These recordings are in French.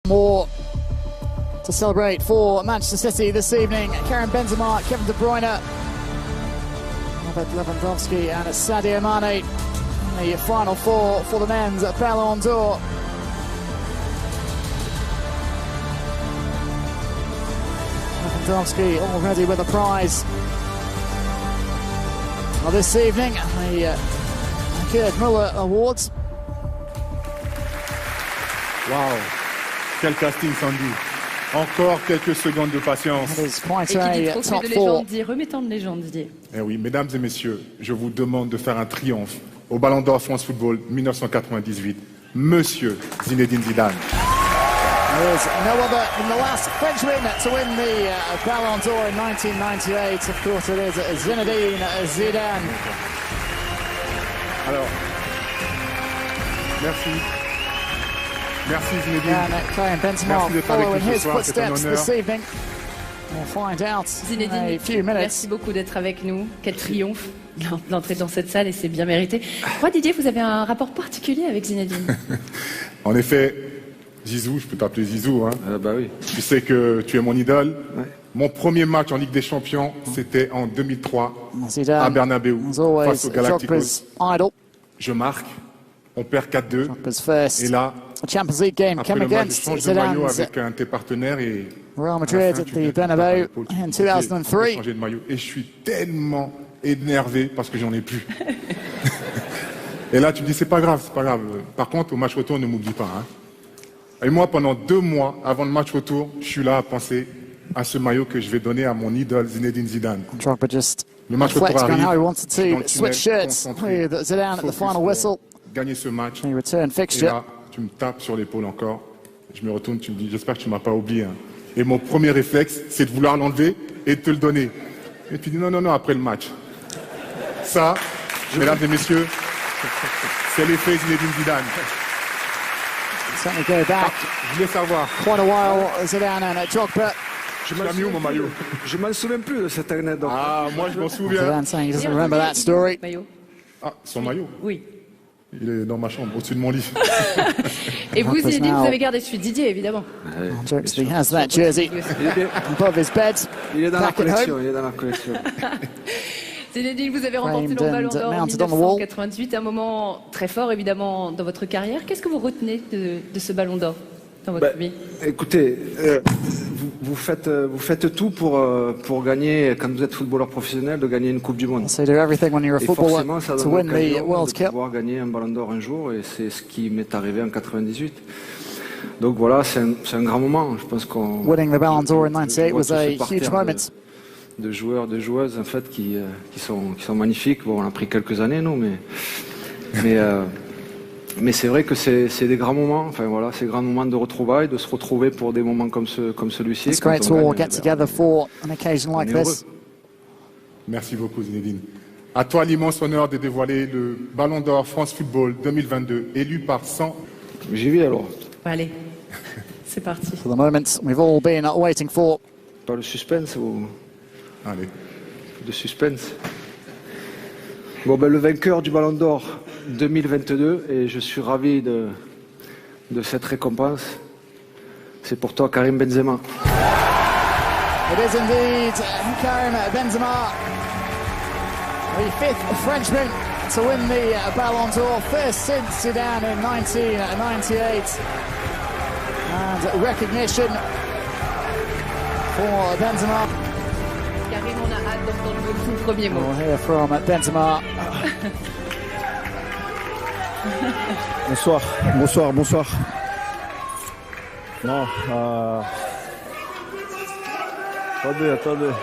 More to celebrate for Manchester City this evening. Karim Benzema, Kevin De Bruyne, Robert Lewandowski and Sadio Mane. The final four for the men's Ballon d'Or. Lewandowski already with a prize. Well, this evening, the Gerd Müller Awards. Wow, quel casting, Sandy. Encore quelques secondes de patience. It is quite Et qui dit a trophée top de four. légende dit remettant de légende, Didier. Eh oui, mesdames et messieurs, je vous demande de faire un triomphe au Ballon d'Or France Football 1998. Monsieur Zinedine Zidane. There is no other than the last Frenchman to win the Ballon d'Or in 1998. Of course, it is Zinedine Zidane. Alors, merci. Merci Zinedine. And Karim Benzema Merci d'être avec following nous ce his soir, c'est un footsteps honneur. this evening. We'll find out in Zinedine, a few minutes. merci beaucoup d'être avec nous. Quel triomphe d'entrer dans cette salle et c'est bien mérité. Moi, Didier, vous avez un rapport particulier avec Zinedine. En effet, Zizou, je peux t'appeler Zizou, hein. Bah oui. Tu sais que tu es mon idole. Ouais. Mon premier match en Ligue des Champions, c'était en 2003 à Zidane Bernabeu was always face aux Galacticos. Drogba's idol. Je marque, on perd 4-2. Drogba's first Et là, Champions League game après came le match, je against change de maillot Zidane's avec un de tes partenaires et Real à la Madrid fin, at tu the viens, tu me tapes à Bernabeu l'épaule, tu in me dis, j'ai 2003. changé de maillot et je suis tellement énervé parce que j'en ai plus. Et là, tu me dis, c'est pas grave, c'est pas grave. Par contre, au match retour, ne m'oublie pas. Hein. Et moi, pendant 2 mois avant le match retour, je suis là à penser à ce maillot que je vais donner à mon idole Zinedine Zidane. Drogba just Le match retour reflecting on how he arrive, wanted je suis dans to le switch tunnel, shirts concentré, with Zidane at the focus final pour whistle. gagner ce match. The return Et fixture. là, tu me tapes sur l'épaule encore. Je me retourne, tu me dis, j'espère que tu m'as pas oublié. Hein. Et mon premier réflexe, c'est de vouloir l'enlever et de te le donner. Et tu dis, non, non, non, après le match. Ça, mesdames et messieurs, c'est l'effet Zinedine Zidane. Certainly go back Je voulais savoir, quite a while, Zidane and Drogba. tu l'as mis où mon maillot? Je m'en souviens plus de cette anecdote. Ah, moi je m'en souviens. Zidane saying he doesn't Et on remember dit- that story. Maillot. Ah, son maillot, Oui. il est dans ma chambre, au-dessus de mon lit. Et vous, Drogba's Zinedine, now- vous avez gardé celui de Didier, évidemment. Jokes that he has that jersey above his bed. Il est dans la Back at collection, home. il est dans la collection. Zinedine, vous avez remporté le Framed Ballon and d'Or en mounted on the wall. 1998, un moment très fort, évidemment, dans votre carrière. Qu'est-ce que vous retenez de ce Ballon d'Or dans votre vie? Écoutez, vous faites tout pour gagner, quand vous êtes footballeur professionnel, de gagner une Coupe du Monde. So you do everything when you're a Et footballer forcément, ça to donne win the l'occasion World de Cup. pouvoir gagner un Ballon d'Or un jour, et c'est ce qui m'est arrivé en 98. Donc voilà, c'est un grand moment. Je pense qu'on Winning the Ballon d'Or in 98 je vois was tout a ce huge parterre moment. de joueurs, de joueuses en fait qui sont magnifiques. Bon, on a pris quelques années, nous, mais c'est vrai que c'est des grands moments. Enfin voilà, c'est des grands moments de retrouvailles, de se retrouver pour des moments comme celui-ci. It's Quand great on to all gagne, get together for an occasion like on est this. Merci beaucoup Zinedine. À toi l'immense honneur de dévoiler le Ballon d'Or France Football 2022, élu par 100. J'y vais alors. Allez, c'est parti. For the moment we've all been waiting for. Pas le suspense ou Allez. de suspense. Bon ben le vainqueur du Ballon d'Or 2022, et je suis ravi de cette récompense. C'est pour toi, Karim Benzema. It is indeed Karim Benzema, the 5th Frenchman to win the Ballon d'Or, first since Zidane in 1998. And recognition for Benzema. Karim, on a hâte d'entendre vos tout premiers mots. We'll hear from Benzema. Bonsoir, bonsoir, bonsoir. Non, attendez.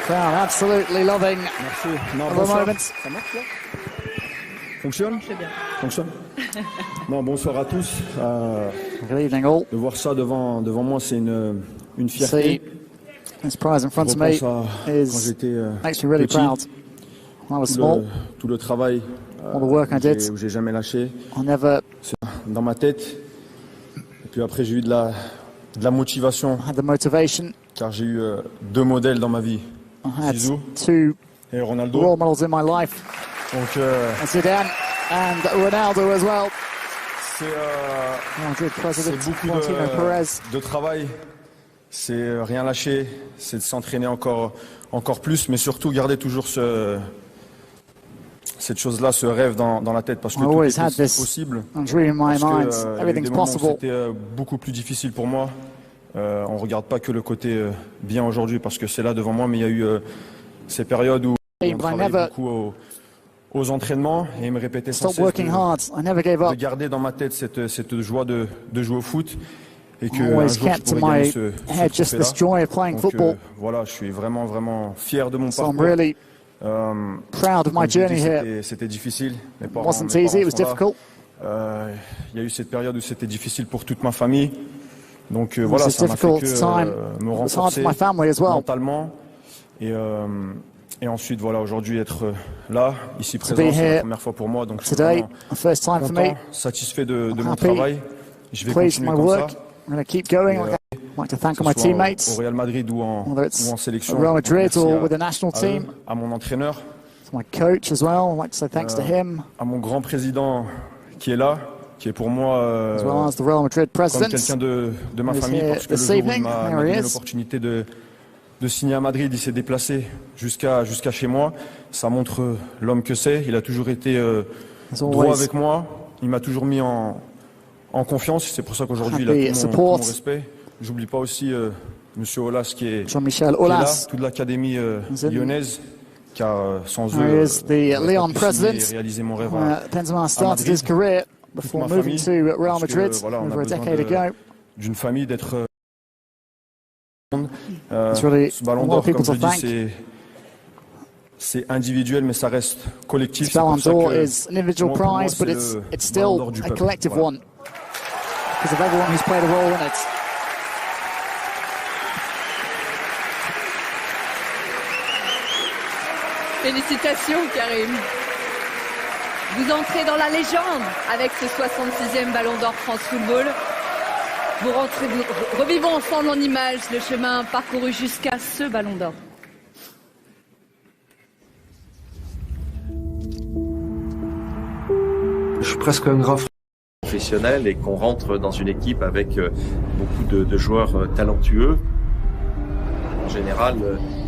Crowd absolutely loving Merci. Non, the bonsoir. moment. Ça marche là? Fonctionne? C'est bien. Fonctionne. Non, bonsoir à tous. Good evening all. De voir ça devant moi, c'est une See fierté. this prize in front of Je me repense à quand is j'étais makes me really petit, proud. When I was small, tout le travail all the work I did. où j'ai jamais lâché. I never Dans ma tête. Et puis après, j'ai eu de la motivation, had the motivation. car j'ai eu 2 modèles dans ma vie, I had Zizou 2 et role Ronaldo. models in my life, Donc Zidane and Ronaldo as well. c'est Madrid president beaucoup Florentino Perez. de travail, c'est rien lâcher, c'est de s'entraîner encore plus, mais surtout garder toujours cette chose-là, ce rêve dans la tête, parce que I tout always était had this possible. dream in my Parce que, mind. il y a eu Everything's des moments où possible. c'était beaucoup plus difficile pour moi. On regarde pas que le côté bien aujourd'hui, parce que c'est là devant moi, mais il y a eu ces périodes où on But I travaillait never beaucoup aux entraînements, et il me répétait sans stopped cesse working hard. I never gave de up. garder dans ma tête cette joie de jouer au foot, et que I un always jour je kept in pourrais my gagner ce head just trophée-là. this joy of playing Donc, football. voilà, je suis vraiment fier de mon So I'm parcours. really Euh, proud of my comme je journey dis, here. c'était difficile. Mes It parents, wasn't mes easy, it was parents sont là. difficult. Il y a eu cette période où c'était difficile pour toute ma famille. Donc It voilà, was a ça m'a fait difficult que time. me It was hard renforcer for my family as well. mentalement. Et ensuite, voilà, aujourd'hui, être là, ici be présent, c'est here la première fois pour moi. Donc je suis Today, vraiment the first time for me. content, satisfait de mon happy, travail. Je vais Pleased with continuer my comme work. ça. I'm going to keep going. Et, I'd like to thank Que all my ce soit teammates, au Real Madrid ou whether it's en sélection. at Real Madrid Merci or à- with the national à eux, team. à mon entraîneur, To my coach as well. I'd like to say thanks to him, à mon grand président qui est là, qui est pour moi as well as the Real Madrid comme president. quelqu'un de ma He's famille, here parce que le this jour où il evening. m'a There he donné is. l'opportunité de signer à Madrid, il s'est déplacé jusqu'à chez moi. Ça montre l'homme que c'est. Il a toujours été As droit always, avec moi. Il m'a toujours mis en confiance. C'est pour ça qu'aujourd'hui, il Happy a tout support. mon respect. J'oublie pas aussi Monsieur Aulas qui est Jean-Michel là, Aulas, toute l'académie Is in- lyonnaise, car sans There eux, is the j'aurais Lyon pas pu signer president. et réaliser mon rêve. Benzema started Madrid. his career before ma moving famille, to Real parce que, Madrid voilà, on a over a besoin decade de- ago. D'une famille, d'être It's really ce ballon a lot d'or, of people comme je to dis, thank. c'est individuel, mais ça reste collectif. This C'est Ballon pour ça d'Or que, is an individual moi, pour moi, prize, but c'est it's le it's Ballon still d'Or du a peuple. collective Voilà. one because of everyone who's played a role in it. Félicitations, Karim. Vous entrez dans la légende avec ce 66e Ballon d'Or France Football. Revivons ensemble en images le chemin parcouru jusqu'à ce Ballon d'Or. Je suis presque un grand frère. Professionnel et qu'on rentre dans une équipe avec beaucoup de joueurs talentueux. En général,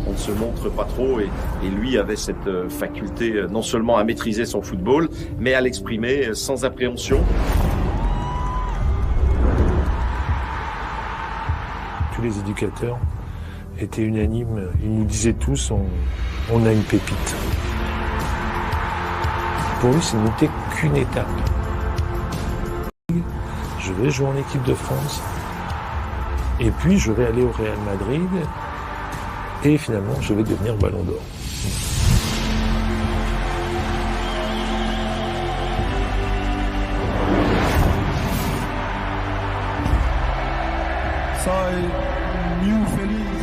on ne se montre pas trop et lui avait cette faculté non seulement à maîtriser son football, mais à l'exprimer sans appréhension. Tous les éducateurs étaient unanimes, ils nous disaient tous on a une pépite. Pour lui, ce n'était qu'une étape. Je vais jouer en équipe de France et puis je vais aller au Real Madrid et finalement je vais devenir Ballon d'Or. Soy muy feliz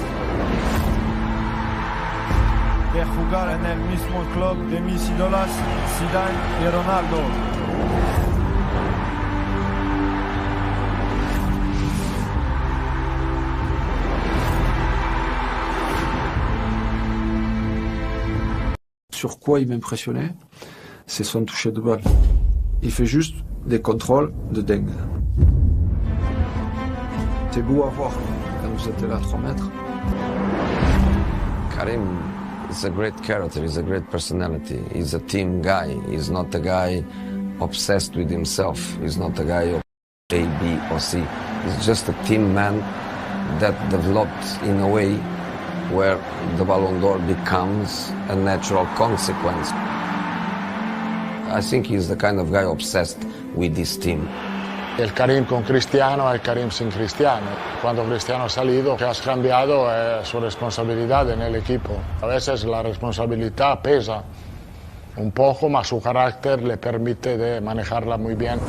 de jugar en el mismo club de mis ídolos, Zidane y Ronaldo. Sur quoi il m'impressionnait, c'est son toucher de balle. Il fait juste des contrôles de dingue. C'est beau à voir quand vous êtes là à 3 mètres. Karim is a great character, he's a great personality. He's a team guy. He's not a guy obsessed with himself. He's not a guy of A, B or C. He's just a team man that developed in a way where the Ballon d'Or becomes a natural consequence. I think he's the kind of guy obsessed with his team. El Karim con Cristiano es el Karim sin Cristiano. Cuando Cristiano ha salido, que has cambiado es su responsabilidad en el equipo. A veces la responsabilidad pesa un poco, mas su carácter le permite de manejarla muy bien.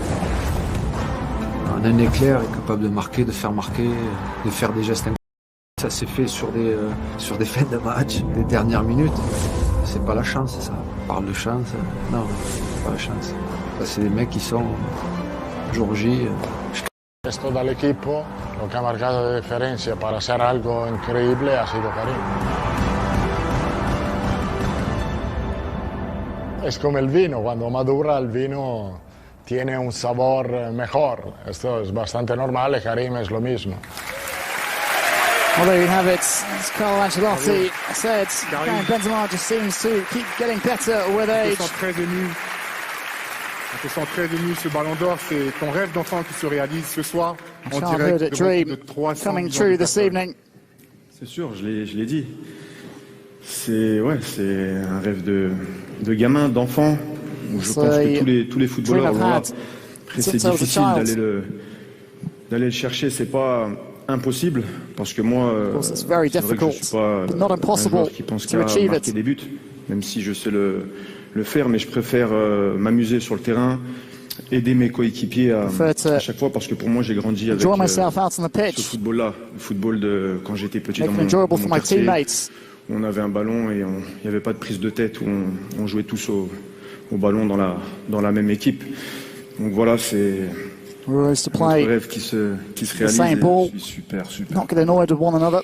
Un éclair est capable de marquer, de faire des gestes incroyables. Ça s'est fait sur des fins de match, des dernières minutes. C'est pas la chance, ça. On parle de chance. Non. pas la chance. Ça, c'est des mecs qui sont jour J. Esto del equipo, lo que ha marcado de diferencia para hacer algo increíble ha sido Karim. Es como el vino, cuando madura el vino tiene un sabor mejor. Esto es bastante normal y Karim es lo mismo. Well, there you have it. As Carlo Ancelotti said, Karim Benzema just seems to keep getting better with age. On te sent très ému, ce ballon d'or, c'est ton rêve d'enfant qui se réalise ce soir en Childhood direct dream de 300 coming millions true de this personnes. evening. C'est sûr, je l'ai dit. C'est un rêve de gamin, d'enfant. Je pense que tous les footballeurs l'ont là. Après, c'est difficile d'aller le chercher. C'est pas impossible parce que moi, c'est vrai que je suis pas un joueur qui pense qu'à marquer des buts, même si je sais le faire, mais je préfère m'amuser sur le terrain, aider mes coéquipiers à chaque fois, parce que pour moi j'ai grandi avec ce football-là, le football de quand j'étais petit dans mon quartier. On avait un ballon et il n'y avait pas de prise de tête, où on jouait tous au ballon dans la même équipe. Donc voilà, c'est un rêve qui se réalise. Je suis super. Not get annoyed with one another.